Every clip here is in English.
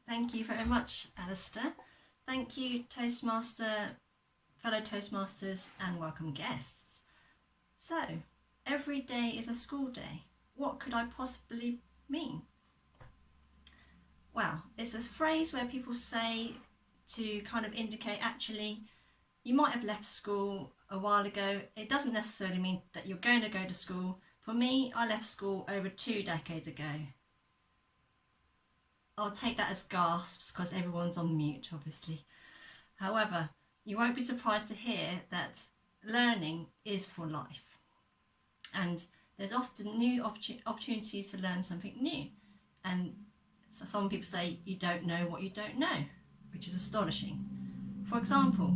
Thank you very much, Alistair. Thank you, fellow Toastmasters and welcome guests. So, every day is a school day. What could I possibly mean? Well, it's a phrase where people say to kind of indicate actually you might have left school a while ago. It doesn't necessarily mean that you're going to go to school. For me, I left school over 2 decades ago. I'll take that as gasps because everyone's on mute, obviously. However, you won't be surprised to hear that learning is for life. And there's often new opportunities to learn something new. And so some people say you don't know what you don't know, which is astonishing. For example,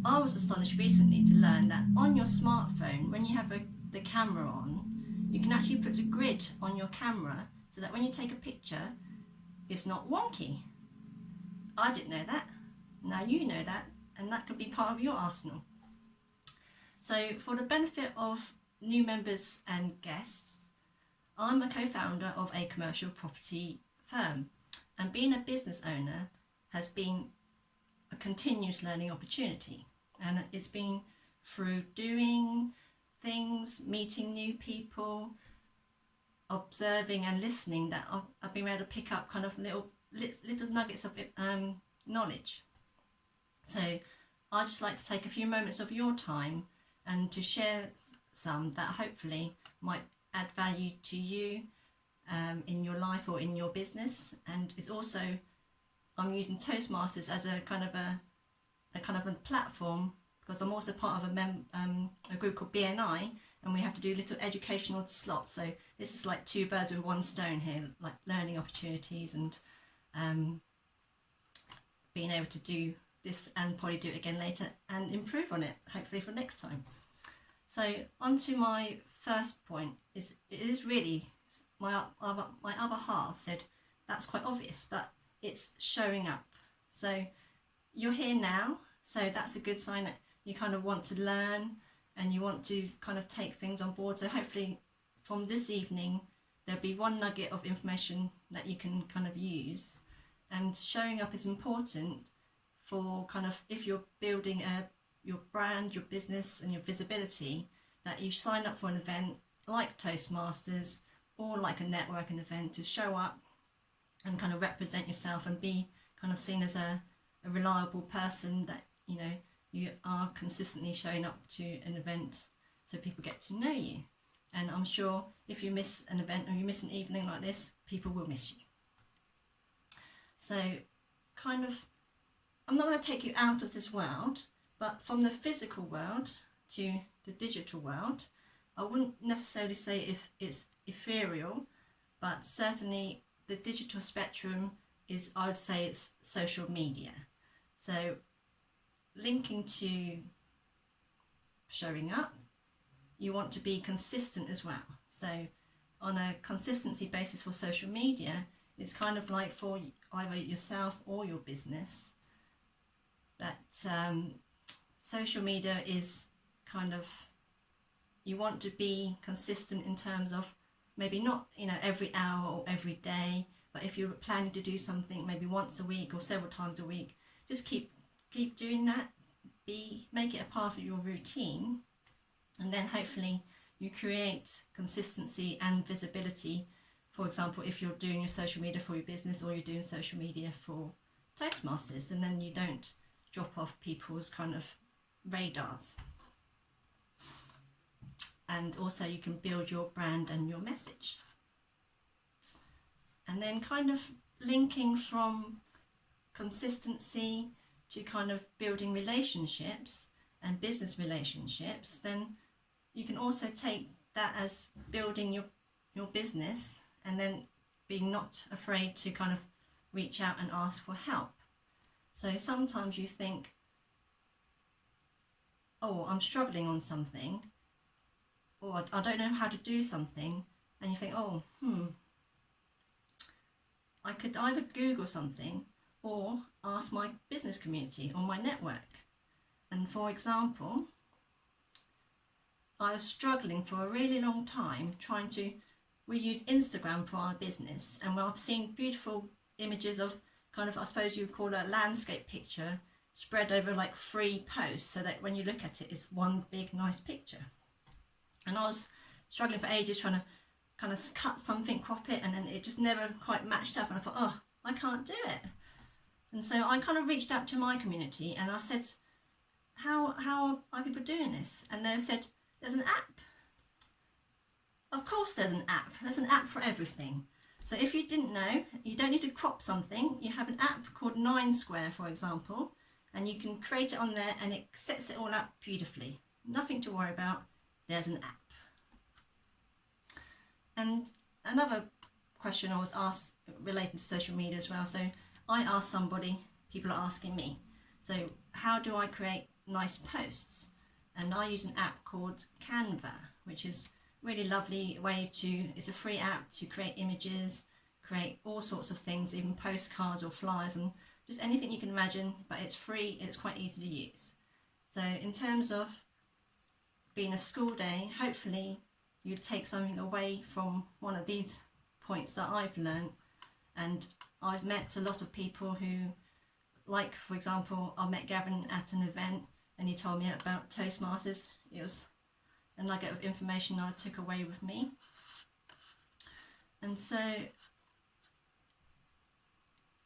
I was astonished recently to learn that on your smartphone, when you have the camera on, you can actually put a grid on your camera so that when you take a picture, it's not wonky. I didn't know that. Now you know that, and that could be part of your arsenal. So for the benefit of new members and guests, I'm a co-founder of a commercial property firm, and being a business owner has been a continuous learning opportunity, and it's been through doing things, meeting new people, observing and listening that I've been able to pick up kind of little nuggets of knowledge. So I'd just like to take a few moments of your time and to share some that hopefully might add value to you in your life or in your business. And it's also, I'm using Toastmasters as a kind of a platform because I'm also part of a group called BNI, and we have to do little educational slots. So this is like 2 birds with 1 stone here, like learning opportunities and being able to do this and probably do it again later and improve on it, hopefully for next time. So on to my first point, it is really, my other half said, that's quite obvious, but it's showing up. So you're here now, so that's a good sign that you kind of want to learn and you want to kind of take things on board. So hopefully from this evening, there'll be 1 nugget of information that you can kind of use. And showing up is important for kind of, if you're building your brand, your business and your visibility, that you sign up for an event like Toastmasters or like a networking event to show up and kind of represent yourself and be kind of seen as a reliable person, that you are consistently showing up to an event so people get to know you. And I'm sure if you miss an event or you miss an evening like this, people will miss you. So kind of, I'm not going to take you out of this world, but from the physical world to the digital world, I wouldn't necessarily say if it's ethereal, but certainly the digital spectrum is, I would say it's social media. So linking to showing up, you want to be consistent as well. So on a consistency basis for social media, it's kind of like for either yourself or your business, that social media is kind of, you want to be consistent in terms of maybe not every hour or every day, but if you're planning to do something maybe once a week or several times a week, just keep doing that. Make it a part of your routine, and then hopefully you create consistency and visibility. For example, if you're doing your social media for your business or you're doing social media for Toastmasters, and then you don't drop off people's kind of radars. And also you can build your brand and your message. And then kind of linking from consistency to kind of building relationships and business relationships, then you can also take that as building your business, and then being not afraid to kind of reach out and ask for help. So sometimes you think, oh, I'm struggling on something, or I don't know how to do something, and you think, oh, I could either Google something or ask my business community or my network. And for example, I was struggling for a really long time trying to, we use Instagram for our business, and I've seen beautiful images of kind of, I suppose you would call a landscape picture, spread over like 3 posts, so that when you look at it, it's one big nice picture. And I was struggling for ages trying to kind of cut something, crop it, and then it just never quite matched up, and I thought, oh, I can't do it. And so I kind of reached out to my community and I said, how are people doing this? And they said, there's an app. Of course there's an app. There's an app for everything. So if you didn't know, you don't need to crop something. You have an app called 9 Square, for example, and you can create it on there and it sets it all out beautifully. Nothing to worry about. There's an app. And another question I was asked related to social media as well. So I asked somebody, people are asking me, so how do I create nice posts? And I use an app called Canva, which is really lovely way to, it's a free app to create images, create all sorts of things, even postcards or flyers and just anything you can imagine, but it's free, it's quite easy to use. So in terms of being a school day, hopefully you take something away from one of these points that I've learned. And I've met a lot of people who, like for example, I met Gavin at an event and he told me about Toastmasters. It was a nugget of information I took away with me. And so,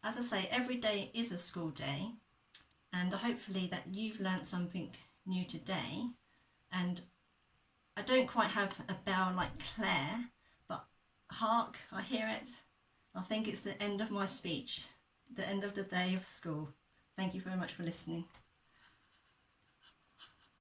as I say, every day is a school day, and hopefully that you've learnt something new today. And I don't quite have a bell like Claire, but hark, I hear it. I think it's the end of my speech, the end of the day of school. Thank you very much for listening.